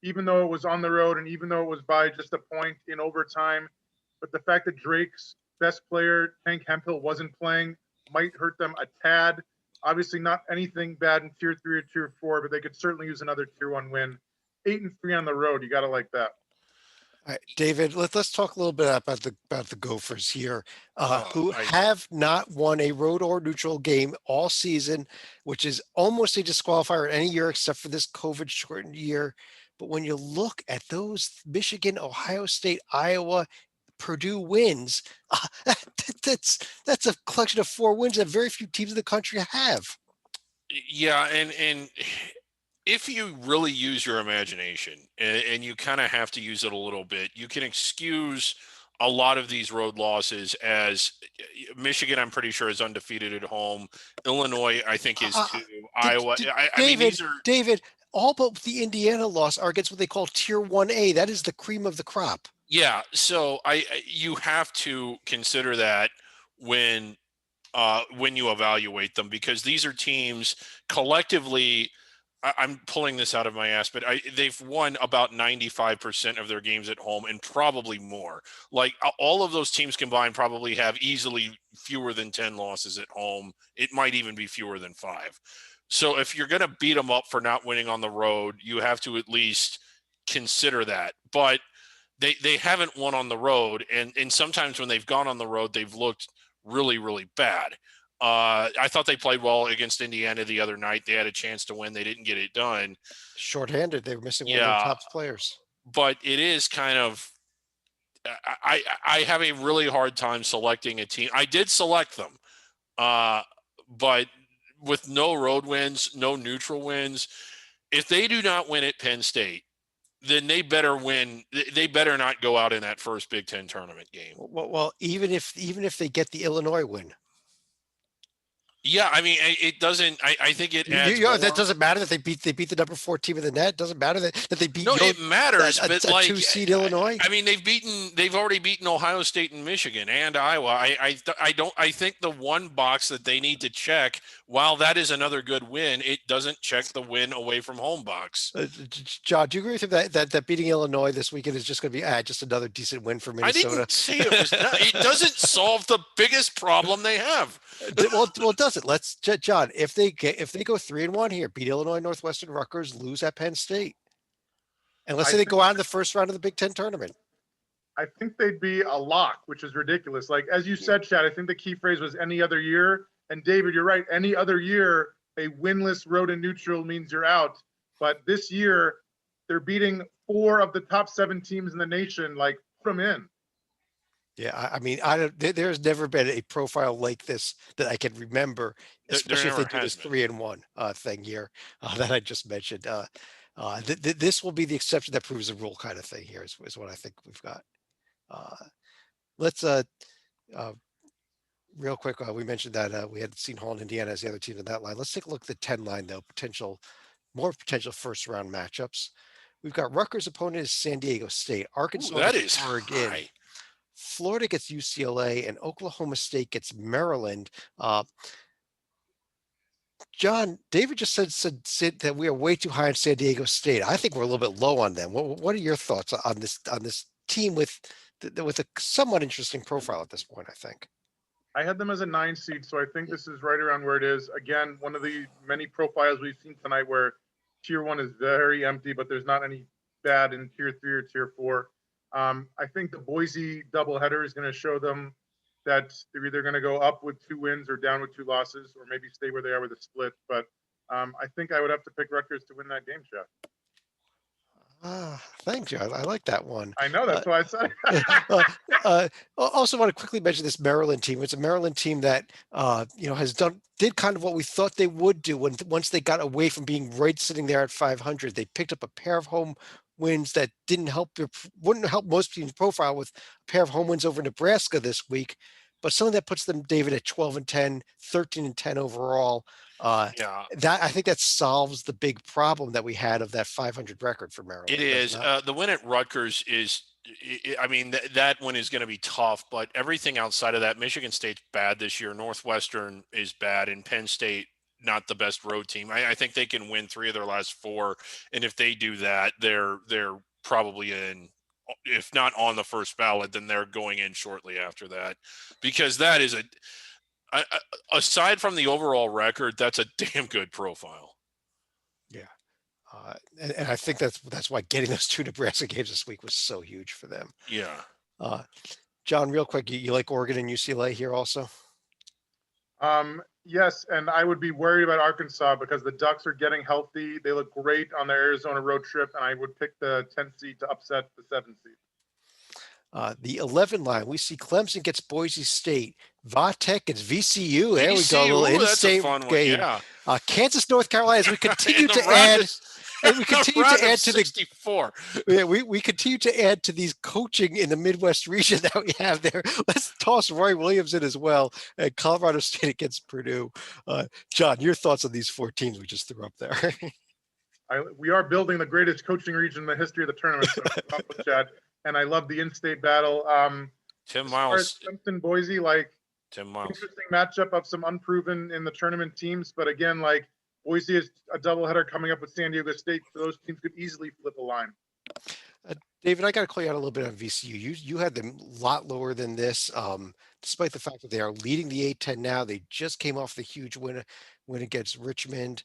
even though it was on the road and even though it was by just a point in overtime, but the fact that Drake's best player, Tank Hemphill, wasn't playing might hurt them a tad. Obviously, not anything bad in tier 3 or tier 4, but they could certainly use another tier 1 win. 8-3 on the road, you got to like that. All right, David, let's talk a little bit about the Gophers here, who I- have not won a road or neutral game all season, which is almost a disqualifier any year except for this COVID shortened year. But when you look at those Michigan, Ohio State, Iowa, Purdue wins, that's a collection of 4 wins that very few teams in the country have. Yeah, and if you really use your imagination, and you kind of have to use it a little bit, you can excuse a lot of these road losses as Michigan, I'm pretty sure, is undefeated at home. Illinois, I think, is too. Iowa. I mean, these are David, all but the Indiana loss are against what they call tier 1A. That is the cream of the crop. yeah. So you have to consider that when you evaluate them, because these are teams collectively. I'm pulling this out of my ass, but they've won about 95% of their games at home, and probably more. Like all of those teams combined probably have easily fewer than 10 losses at home. It might even be fewer than 5. So if you're going to beat them up for not winning on the road, you have to at least consider that. But they haven't won on the road, and sometimes when they've gone on the road, they've looked really, really bad. I thought they played well against Indiana the other night. They had a chance to win. They didn't get it done. Shorthanded, they were missing one of their top players. But it is kind of, I have a really hard time selecting a team. I did select them, but with no road wins, no neutral wins, if they do not win at Penn State, then they better win. They better not go out in that first Big Ten tournament game. Well, even if they get the Illinois win. Yeah, I mean, it doesn't. I think it adds that doesn't matter that they beat the number 4 team in the net. Doesn't matter that they beat. No, it matters. But like 2-seed Illinois. I mean, they've already beaten Ohio State and Michigan and Iowa. I think the one box that they need to check, while that is another good win, it doesn't check the win away from home box. John, do you agree with him that beating Illinois this weekend is just going to be just another decent win for Minnesota? I didn't say it was. It doesn't solve the biggest problem they have. Well, it doesn't. Let's, John, if they go 3-1 here, beat Illinois, Northwestern, Rutgers, lose at Penn State, and let's say they go out in the first round of the Big Ten tournament, I think they'd be a lock, which is ridiculous. Like, as you said, Chad, I think the key phrase was any other year. And David, you're right. Any other year, a winless road and neutral means you're out. But this year, they're beating 4 of the top 7 teams in the nation. Like, put them in. Yeah, I mean, there's never been a profile like this that I can remember, especially if they do this 3-1 thing here that I just mentioned. This will be the exception that proves the rule kind of thing here is what I think we've got. Let's real quick. We mentioned that we had seen Holland, Indiana as the other team in that line. Let's take a look at the 10 line though. More potential first round matchups. We've got Rutgers' opponent is San Diego State. Arkansas, that is Oregon. high. Florida gets UCLA, and Oklahoma State gets Maryland. John, David just said that we are way too high on San Diego State. I think we're a little bit low on them. What are your thoughts on this team with a somewhat interesting profile at this point? I think I had them as a 9 seed, so I think this is right around where it is. Again, one of the many profiles we've seen tonight where tier 1 is very empty, but there's not any bad in tier 3 or tier 4. I think the Boise doubleheader is going to show them that they're either going to go up with 2 wins or down with 2 losses, or maybe stay where they are with a split. But I think I would have to pick Rutgers to win that game, Jeff. Thanks, John. I like that one. I know, that's why I said. Also want to quickly mention this Maryland team. It's a Maryland team that did kind of what we thought they would do once they got away from being right sitting there at 500. They picked up a pair of home wins that wouldn't help most teams' profile with a pair of home wins over Nebraska this week, but something that puts them, David, at 12-10, 13-10 overall. Yeah, That I think that solves the big problem that we had of that 500 record for Maryland. it does it is. not? The win at Rutgers is, I mean, that one is going to be tough, but everything outside of that, Michigan State's bad this year. Northwestern is bad, and Penn State, not the best road team. I think they can win 3 of their last 4, and if they do that, they're probably in. If not on the first ballot, then they're going in shortly after that, because that is aside from the overall record, that's a damn good profile. Yeah. And I think that's why getting those 2 Nebraska games this week was so huge for them. Yeah. John, real quick, you like Oregon and UCLA here also? Yes, and I would be worried about Arkansas because the Ducks are getting healthy. They look great on their Arizona road trip, and I would pick the 10th seed to upset the 7th seed. The 11 line, we see Clemson gets Boise State. Vatek gets VCU. There we go. A VCU, little that's a in-state fun one, game. yeah. Kansas, North Carolina, as we continue In the to round add. of- And we continue round to of add to the 64. Yeah, we continue to add to these coaching in the Midwest region that we have there. Let's toss Roy Williams in as well. And Colorado State against Purdue. John, your thoughts on these 4 teams we just threw up there? We are building the greatest coaching region in the history of the tournament. So I'm up with Chad, and I love the in-state battle. Tim As far as Miles. Clemson, Boise, like Tim Miles. interesting matchup of some unproven in the tournament teams, but again, like Boise is a doubleheader coming up with San Diego State, so those teams could easily flip a line. David, I got to call you out a little bit on VCU. You had them a lot lower than this, despite the fact that they are leading the A-10 now. They just came off the huge win against Richmond,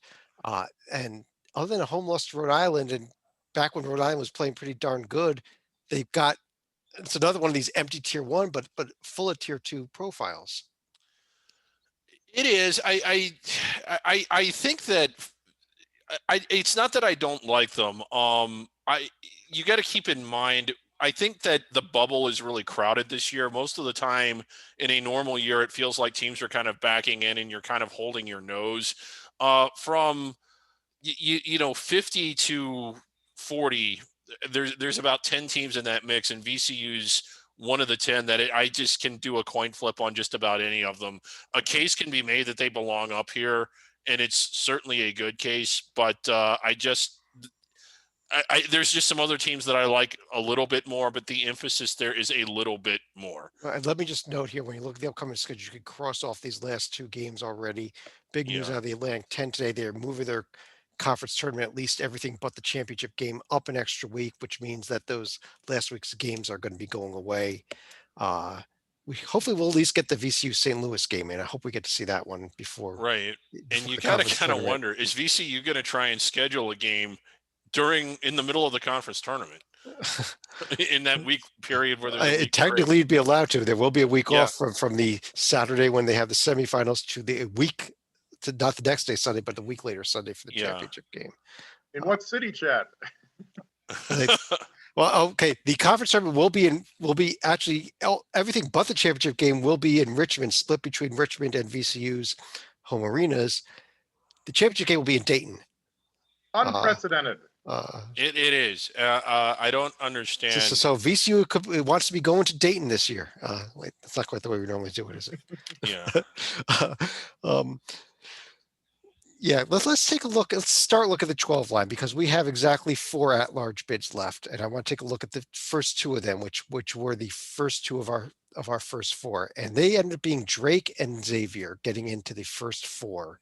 and other than a home loss to Rhode Island, and back when Rhode Island was playing pretty darn good, they've got it's another one of these empty tier 1, but full of tier 2 profiles. It is. I think that it's not that I don't like them. You got to keep in mind, I think that the bubble is really crowded this year. Most of the time in a normal year, it feels like teams are kind of backing in and you're kind of holding your nose. From 50 to 40, there's about 10 teams in that mix, and VCU's one of the 10 that I just can do a coin flip on just about any of them. A case can be made that they belong up here, and it's certainly a good case, but there's just some other teams that I like a little bit more, but the emphasis there is a little bit more. And let me just note here, when you look at the upcoming schedule, you can cross off these last 2 games already. Big news out of the Atlantic 10 today. They're moving their conference tournament, at least everything but the championship game, up an extra week, which means that those last week's games are going to be going away. We hopefully we'll at least get the VCU St. Louis game in. I hope we get to see that one before. Right. And before you the gotta conference kind of tournament. wonder, is VCU going to try and schedule a game in the middle of the conference tournament in that week period where there's a week break? Technically you'd be allowed to. There will be a week Yeah. off from the Saturday when they have the semifinals to the week to not the next day Sunday, but the week later Sunday for the Yeah. championship game. In what city, Chad? Well, okay. The conference tournament will be actually everything but the championship game will be in Richmond, split between Richmond and VCU's home arenas. The championship game will be in Dayton. Unprecedented. It is. I don't understand. So VCU wants to be going to Dayton this year. Wait, that's not quite the way we normally do it, is it? Yeah. Yeah, let's take a look. Let's start looking at the 12 line because we have exactly 4 at-large bids left, and I want to take a look at the first 2 of them, which were the first 2 of our first 4, and they ended up being Drake and Xavier getting into the first 4.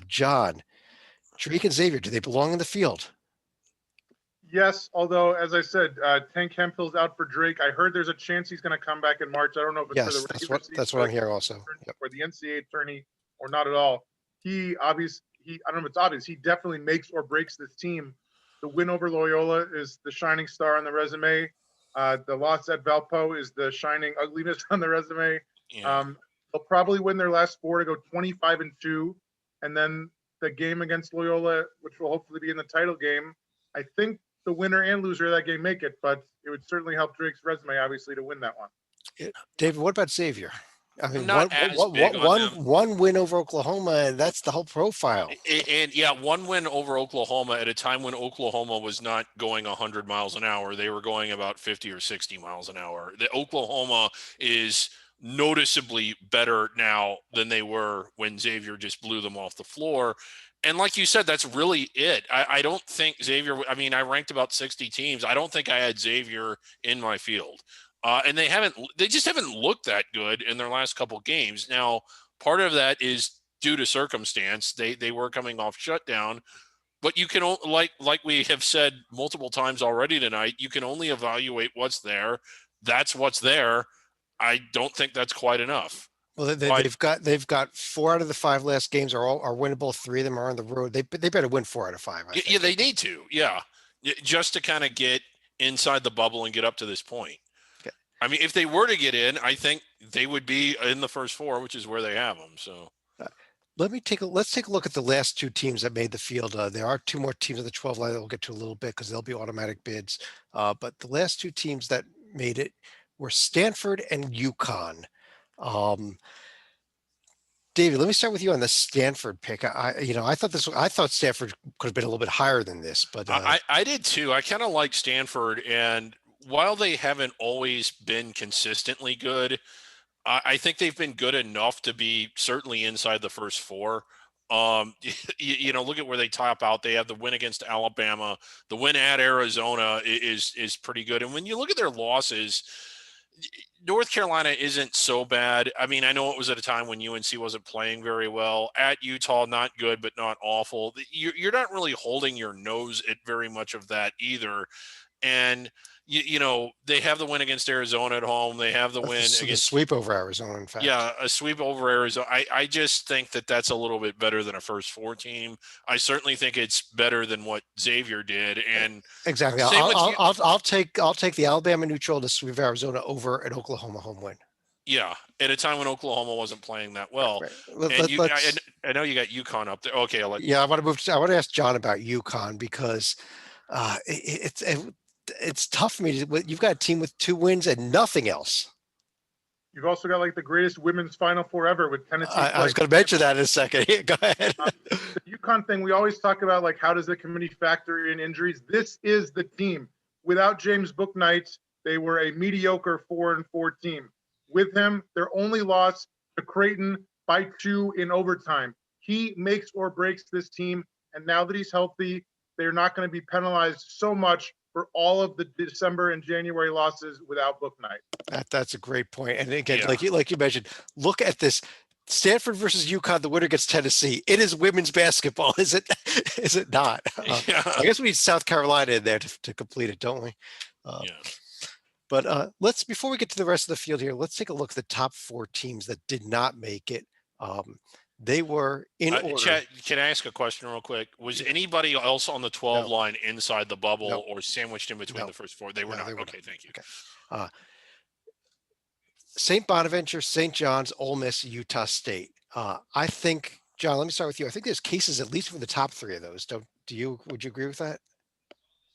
John, Drake and Xavier, do they belong in the field? Yes, although as I said, Tank Hemphill's out for Drake. I heard there's a chance he's going to come back in March. I don't know if it's for Yes, the that's regular what season I'm hearing also. Yep. or the NCAA tourney or not at all. I don't know if it's obvious. He definitely makes or breaks this team. The win over Loyola is the shining star on the resume. The loss at Valpo is the shining ugliness on the resume. Yeah. They'll probably win their last 4 to go 25-2, and then the game against Loyola, which will hopefully be in the title game. I think the winner and loser of that game make it, but it would certainly help Drake's resume, obviously, to win that one. David, what about Xavier? I mean, not as big on them. one win over Oklahoma, and that's the whole profile. And yeah, one win over Oklahoma at a time when Oklahoma was not going 100 miles an hour. They were going about 50 or 60 miles an hour. The Oklahoma is noticeably better now than they were when Xavier just blew them off the floor. And like you said, that's really it. I don't think Xavier, I mean, I ranked about 60 teams. I don't think I had Xavier in my field. And they just haven't looked that good in their last couple games. Now, part of that is due to circumstance. They were coming off shutdown, but you can like we have said multiple times already tonight, you can only evaluate what's there. That's what's there. I don't think that's quite enough. Well, they've got 4 out of the 5 last games are winnable. 3 of them are on the road. They better win 4 out of 5. I think. Yeah, they need to. Yeah, just to kind of get inside the bubble and get up to this point. Okay. I mean, if they were to get in, I think they would be in the first 4, which is where they have them. So. Let's take a look at the last 2 teams that made the field. There are 2 more teams at the 12 line that we'll get to a little bit because they'll be automatic bids. But the last 2 teams that made it were Stanford and UConn. David, let me start with you on the Stanford pick. I thought Stanford could have been a little bit higher than this, but I did too. I kind of like Stanford, and while they haven't always been consistently good, I think they've been good enough to be certainly inside the first 4. Look at where they top out. They have the win against Alabama. The win at Arizona is pretty good. And when you look at their losses, North Carolina isn't so bad. I mean, I know it was at a time when UNC wasn't playing very well. At Utah, not good, but not awful. You're not really holding your nose at very much of that either. And they have the win against Arizona at home. They have the win against a sweep over Arizona. In fact, yeah, a sweep over Arizona. I just think that that's a little bit better than a first 4 team. I certainly think it's better than what Xavier did. And exactly, I'll take the Alabama neutral to sweep Arizona over an Oklahoma home win. Yeah, at a time when Oklahoma wasn't playing that well. Right. I know you got UConn up there. Okay, I want to ask John about UConn because it's tough for me to. You've got a team with 2 wins and nothing else. You've also got like the greatest women's Final Four ever with Tennessee. I was going to mention that in a second. Go ahead. The UConn thing, we always talk about like how does the committee factor in injuries? This is the team. Without James Bouknight, they were a mediocre 4-4 team. With him, their only loss to Creighton by 2 in overtime. He makes or breaks this team, and now that he's healthy, they're not going to be penalized so much for all of the December and January losses without Bouknight. That's a great point. And again, like you mentioned, look at this. Stanford versus UConn, the winner gets Tennessee. It is women's basketball, is it? Is it not? I guess we need South Carolina in there to complete it, don't we? But before we get to the rest of the field here, let's take a look at the top 4 teams that did not make it. They were in order. Chet, can I ask a question real quick? Was anybody else on the 12 line inside the bubble or sandwiched in between the first 4? They were not. Okay, thank you. Okay. St. Bonaventure, St. John's, Ole Miss, Utah State. I think, John, let me start with you. I think there's cases at least for the top 3 of those. Would you agree with that?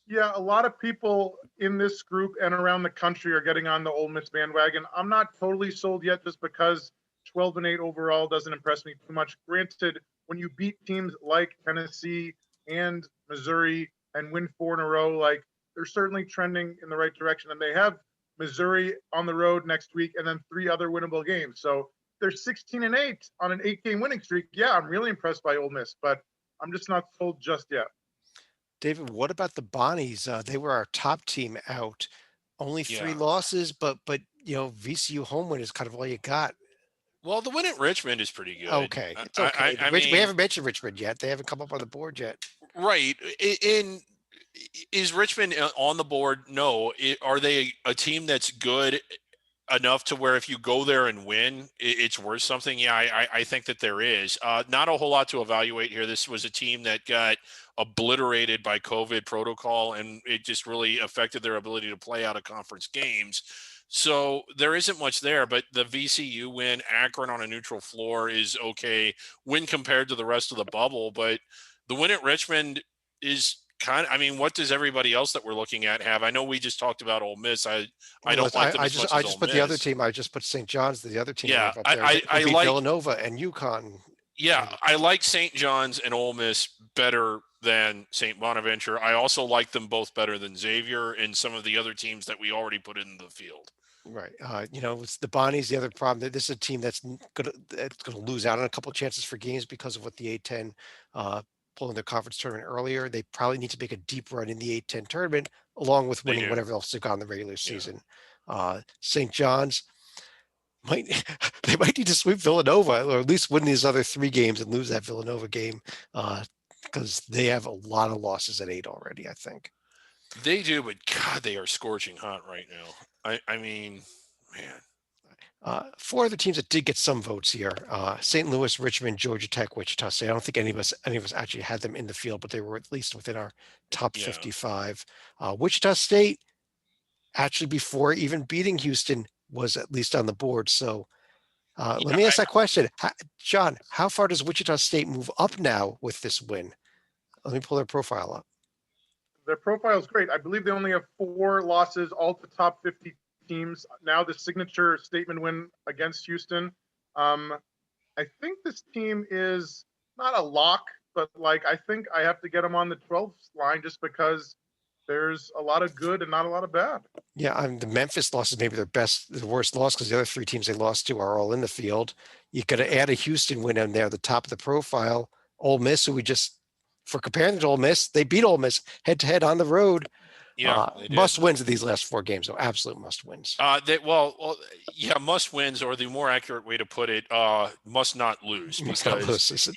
Yeah, a lot of people in this group and around the country are getting on the Ole Miss bandwagon. I'm not totally sold yet just because 12-8 overall doesn't impress me too much. Granted, when you beat teams like Tennessee and Missouri and win 4 in a row, like they're certainly trending in the right direction. And they have Missouri on the road next week and then 3 other winnable games. So they're 16-8 on an 8-game winning streak. Yeah, I'm really impressed by Ole Miss, but I'm just not sold just yet. David, what about the Bonnies? They were our top team out. Only 3 losses, but VCU home win is kind of all you got. Well, the win at Richmond is pretty good. Okay, it's okay. I mean, we haven't mentioned Richmond yet. They haven't come up on the board yet. Right. Is Richmond on the board? No. Are they a team that's good enough to where if you go there and win, it's worth something? Yeah, I think that there is. Not a whole lot to evaluate here. This was a team that got obliterated by COVID protocol, and it just really affected their ability to play out of conference games. So there isn't much there, but the VCU win, Akron on a neutral floor is okay when compared to the rest of the bubble. But the win at Richmond is I mean, what does everybody else that we're looking at have? I know we just talked about Ole Miss. I don't Well, like them as much I as just Ole put the other Miss. team. I just put St. John's, the other team we Yeah, have up there. Who I beat like Villanova and UConn. Yeah, And- I like St. John's and Ole Miss better than St. Bonaventure. I also like them both better than Xavier and some of the other teams that we already put in the field. Right. It's the Bonnies. The other problem that this is a team that's that's gonna lose out on a couple of chances for games because of what the A10 pulling their conference tournament earlier. They probably need to make a deep run in the A10 tournament along with They winning do. whatever else they've got in the regular season. St. John's might they might need to sweep Villanova or at least win these other 3 games and lose that Villanova game because they have a lot of losses at 8 already, I think. They do, but God, they are scorching hot right now. I mean, man. 4 other teams that did get some votes here: St. Louis, Richmond, Georgia Tech, Wichita State. I don't think any of us actually had them in the field, but they were at least within our top Yeah. 55. Wichita State, actually before even beating Houston, was at least on the board. So let me ask that question, John. How far does Wichita State move up now with this win? Let me pull their profile up. Their profile is great. I believe they only have 4 losses, all to top 50 teams. Now the signature statement win against Houston. I think this team is not a lock, but like I think I have to get them on the 12th line just because there's a lot of good and not a lot of bad. Yeah, the Memphis loss is maybe the worst loss because the other 3 teams they lost to are all in the field. You got to add a Houston win in there, the top of the profile. Ole Miss, who we just, for comparing to Ole Miss, they beat Ole Miss head to head on the road. Yeah, must wins of these last 4 games, though. Absolute must wins. Yeah, must wins, or the more accurate way to put it, must not lose. Must not Because lose.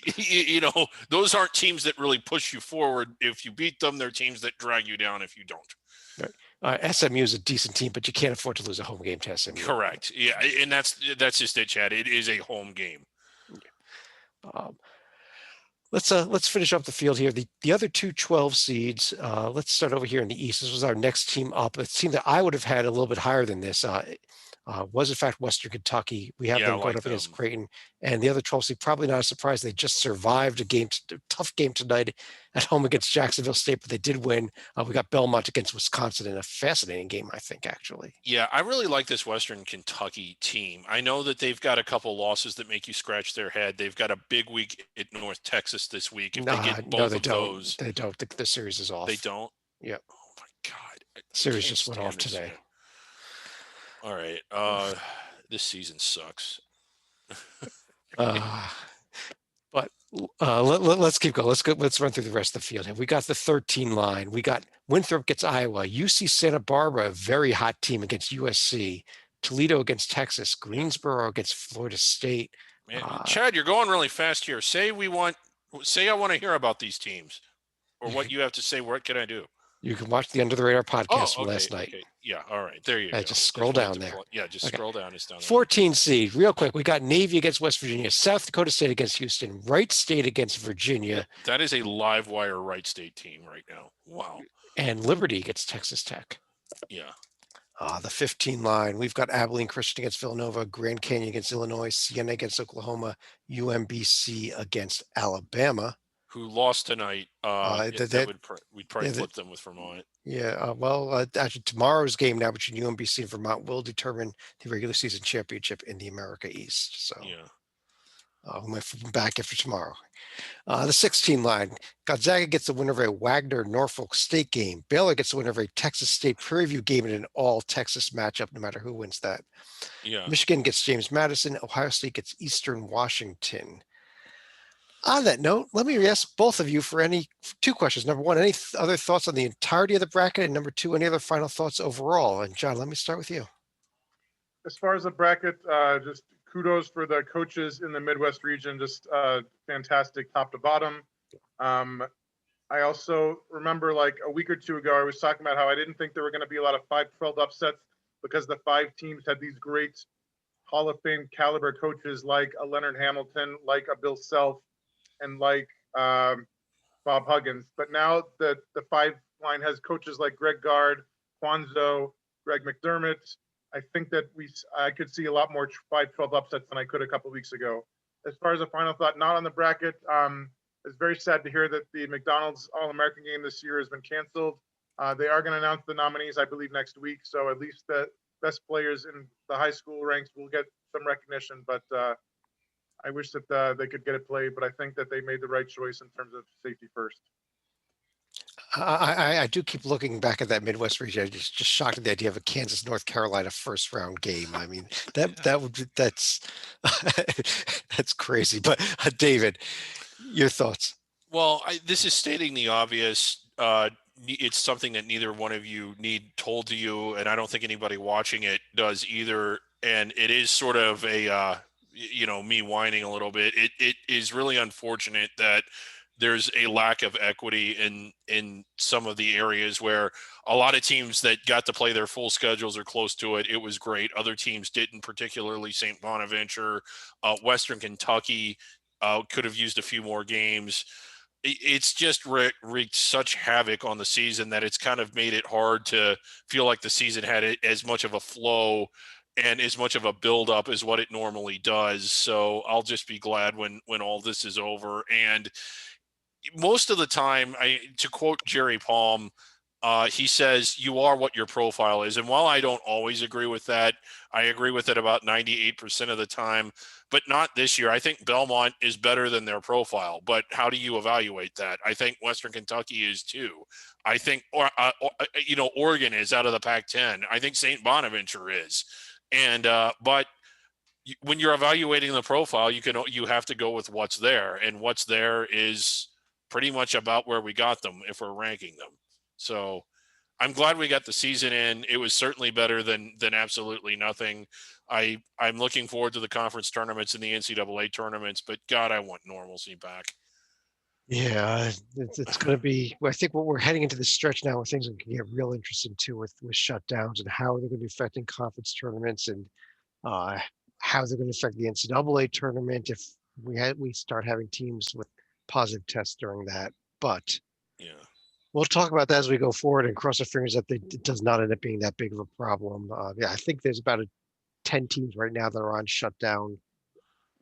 those aren't teams that really push you forward. If you beat them, they're teams that drag you down if you don't. Right. SMU is a decent team, but you can't afford to lose a home game to SMU. Correct. Yeah, and that's just it, Chad. It is a home game. Let's finish up the field here. The other 2 12 seeds. Let's start over here in the East. This was our next team up. A team that I would have had a little bit higher than this. Was in fact Western Kentucky. We have them going up against Creighton, and the other 12 seed. Probably not a surprise. They just survived a tough game tonight at home against Jacksonville State, but they did win. We got Belmont against Wisconsin in a fascinating game, I think, actually. Yeah, I really like this Western Kentucky team. I know that they've got a couple losses that make you scratch their head. They've got a big week at North Texas this week. If they get both of those, they don't. The series is off. They don't. Yep. Oh my God. Series just went off today. All right. This season sucks. But let's keep going. Let's run through the rest of the field. We got the 13 line. We got Winthrop gets Iowa, UC Santa Barbara, a very hot team against USC, Toledo against Texas, Greensboro against Florida State. Man, Chad, you're going really fast here. Say I want to hear about these teams, or what you have to say. What can I do? You can watch the Under the Radar podcast from last night. Okay. Yeah. All right. There you go. Just scroll down there. Scroll down. It's down there. 14 seed, real quick. We got Navy against West Virginia, South Dakota State against Houston, Wright State against Virginia. That is a live wire Wright State team right now. Wow. And Liberty against Texas Tech. Yeah. The 15 line. We've got Abilene Christian against Villanova, Grand Canyon against Illinois, Siena against Oklahoma, UMBC against Alabama. Who lost tonight? We'd probably flip them with Vermont. Yeah, actually, tomorrow's game now between UMBC and Vermont will determine the regular season championship in the America East. So, we might flip them back after tomorrow. The 16 line. Gonzaga gets the winner of a Wagner Norfolk State game. Baylor gets the winner of a Texas State Prairie View game in an all Texas matchup, no matter who wins that. Yeah. Michigan gets James Madison. Ohio State gets Eastern Washington. On that note, let me ask both of you for 2 questions. Number 1, any other thoughts on the entirety of the bracket? And number 2, any other final thoughts overall? And John, let me start with you. As far as the bracket, just kudos for the coaches in the Midwest region. Just fantastic top to bottom. I also remember like a week or 2 ago, I was talking about how I didn't think there were going to be a lot of 5-12 upsets because the 5 teams had these great Hall of Fame caliber coaches like a Leonard Hamilton, like a Bill Self, and like Bob Huggins. But now the 5 line has coaches like Greg Gard, Quanzo, Greg McDermott. I think that I could see a lot more 5-12 upsets than I could a couple of weeks ago. As far as a final thought, not on the bracket, It's very sad to hear that the McDonald's All-American game this year has been canceled. They are going to announce the nominees, I believe, next week. So at least the best players in the high school ranks will get some recognition. But I wish that they could get it played. But I think that they made the right choice in terms of safety first. I do keep looking back at that Midwest region. I'm just shocked at the idea of a Kansas North Carolina first round game. I mean, that's that's crazy. But David, your thoughts? Well, this is stating the obvious. It's something that neither one of you need told to you, and I don't think anybody watching it does either. And it is sort of a, me whining a little bit. It is really unfortunate that there's a lack of equity in some of the areas where a lot of teams that got to play their full schedules are close to it. It was great. Other teams didn't, particularly St. Bonaventure, Western Kentucky could have used a few more games. It's just wreaked such havoc on the season that it's kind of made it hard to feel like the season had as much of a flow and as much of a buildup as what it normally does. So I'll just be glad when all this is over. And most of the time, to quote Jerry Palm, he says, you are what your profile is. And while I don't always agree with that, I agree with it about 98% of the time, but not this year. I think Belmont is better than their profile, but how do you evaluate that? I think Western Kentucky is too. I think, Oregon is out of the Pac-10. I think St. Bonaventure is. And, but when you're evaluating the profile, you have to go with what's there, and what's there is pretty much about where we got them if we're ranking them. So I'm glad we got the season in. It was certainly better than absolutely nothing. I'm looking forward to the conference tournaments and the NCAA tournaments, but God, I want normalcy back. Yeah, it's going to be. I think what we're heading into the stretch now, where things can get real interesting too, with shutdowns and how they're going to be affecting conference tournaments, and how they're going to affect the NCAA tournament if we start having teams with positive tests during that. But yeah, we'll talk about that as we go forward and cross our fingers that it does not end up being that big of a problem. Yeah, I think there's about 10 teams right now that are on shutdown,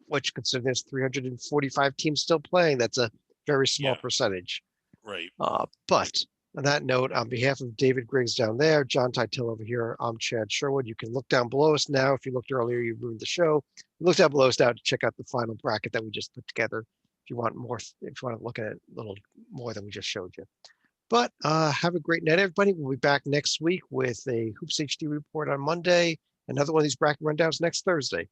which, considering there's 345 teams still playing, that's a very small percentage. Right. But on that note, on behalf of David Griggs down there, John Tytell over here, I'm Chad Sherwood. You can look down below us now. If you looked earlier, you ruined the show. Look down below us now to check out the final bracket that we just put together. If you want more, if you want to look at it a little more than we just showed you. But have a great night, everybody. We'll be back next week with a Hoops HD report on Monday. Another one of these bracket rundowns next Thursday.